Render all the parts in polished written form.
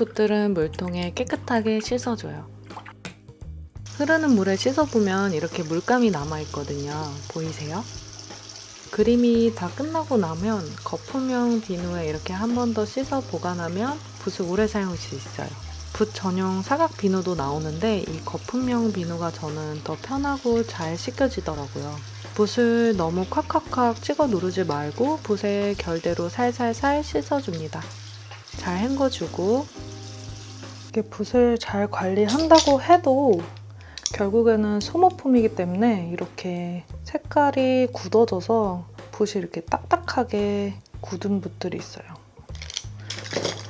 붓들은 물통에 깨끗하게 씻어줘요. 흐르는 물에 씻어보면 이렇게 물감이 남아있거든요. 보이세요? 그림이 다 끝나고 나면 거품형 비누에 이렇게 한 번 더 씻어 보관하면 붓을 오래 사용할 수 있어요. 붓 전용 사각 비누도 나오는데 이 거품형 비누가 저는 더 편하고 잘 씻겨지더라고요. 붓을 너무 콱콱콱 찍어 누르지 말고 붓에 결대로 살살살 씻어줍니다. 잘 헹궈주고, 이게 붓을 잘 관리한다고 해도 결국에는 소모품이기 때문에 이렇게 색깔이 굳어져서 붓이 이렇게 딱딱하게 굳은 붓들이 있어요.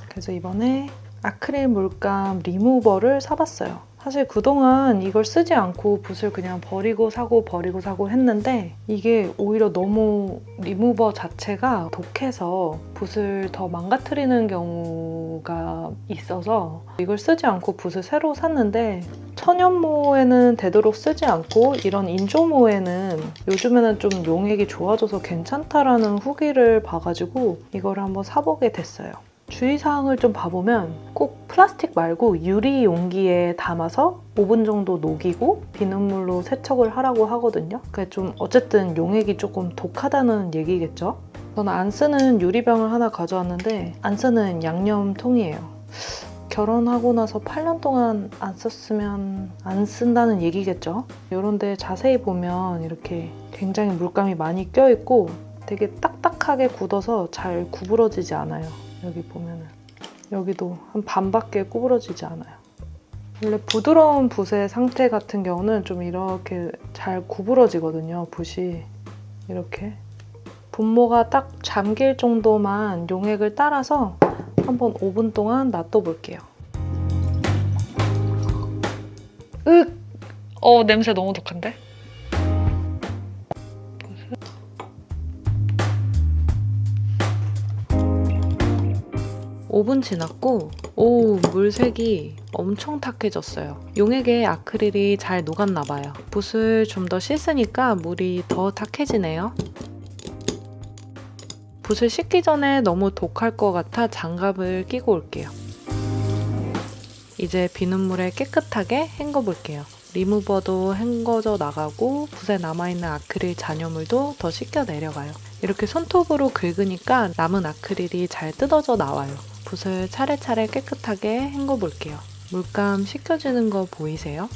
그래서 이번에 아크릴 물감 리무버를 사봤어요. 사실 그동안 이걸 쓰지 않고 붓을 그냥 버리고 사고 했는데 이게 오히려 너무 리무버 자체가 독해서 붓을 더 망가뜨리는 경우가 있어서 이걸 쓰지 않고 붓을 새로 샀는데 천연모에는 되도록 쓰지 않고 이런 인조모에는 요즘에는 좀 용액이 좋아져서 괜찮다라는 후기를 봐가지고 이걸 한번 사보게 됐어요. 주의사항을 좀 봐보면 꼭 플라스틱 말고 유리 용기에 담아서 5분 정도 녹이고 비눗물로 세척을 하라고 하거든요. 그게 좀 어쨌든 용액이 조금 독하다는 얘기겠죠? 저는 안 쓰는 유리병을 하나 가져왔는데 안 쓰는 양념통이에요. 결혼하고 나서 8년 동안 안 썼으면 안 쓴다는 얘기겠죠? 이런 데 자세히 보면 이렇게 굉장히 물감이 많이 껴있고 되게 딱딱하게 굳어서 잘 구부러지지 않아요. 여기 보면은 여기도 한 반밖에 구부러지지 않아요. 원래 부드러운 붓의 상태 같은 경우는 좀 이렇게 잘 구부러지거든요. 붓이 이렇게 분모가 딱 잠길 정도만 용액을 따라서 한번 5분 동안 놔둬 볼게요. 냄새 너무 독한데? 5분 지났고 물색이 엄청 탁해졌어요. 용액에 아크릴이 잘 녹았나 봐요. 붓을 좀 더 씻으니까 물이 더 탁해지네요. 붓을 씻기 전에 너무 독할 것 같아 장갑을 끼고 올게요. 이제 비눗물에 깨끗하게 헹궈 볼게요. 리무버도 헹궈져 나가고 붓에 남아있는 아크릴 잔여물도 더 씻겨 내려가요. 이렇게 손톱으로 긁으니까 남은 아크릴이 잘 뜯어져 나와요. 붓을 차례차례 깨끗하게 헹궈 볼게요. 물감 씻겨지는 거 보이세요?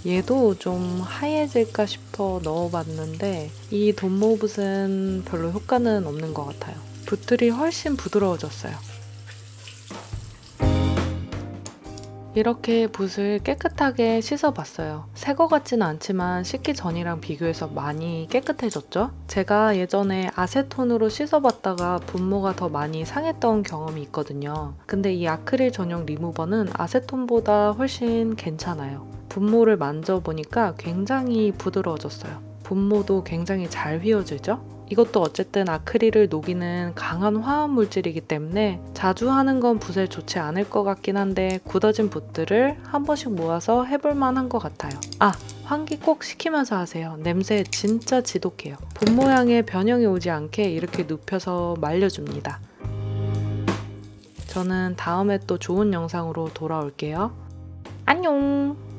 얘도 좀 하얘질까 싶어 넣어봤는데 이 돈모붓은 별로 효과는 없는 것 같아요. 붓들이 훨씬 부드러워졌어요. 이렇게 붓을 깨끗하게 씻어봤어요. 새 거 같지는 않지만 씻기 전이랑 비교해서 많이 깨끗해졌죠? 제가 예전에 아세톤으로 씻어봤다가 분모가 더 많이 상했던 경험이 있거든요. 근데 이 아크릴 전용 리무버는 아세톤보다 훨씬 괜찮아요. 분모를 만져보니까 굉장히 부드러워졌어요. 분모도 굉장히 잘 휘어지죠? 이것도 어쨌든 아크릴을 녹이는 강한 화학 물질이기 때문에 자주 하는 건 붓에 좋지 않을 것 같긴 한데 굳어진 붓들을 한 번씩 모아서 해볼 만한 것 같아요. 환기 꼭 시키면서 하세요. 냄새 진짜 지독해요. 붓 모양의 변형이 오지 않게 이렇게 눕혀서 말려줍니다. 저는 다음에 또 좋은 영상으로 돌아올게요. 안녕!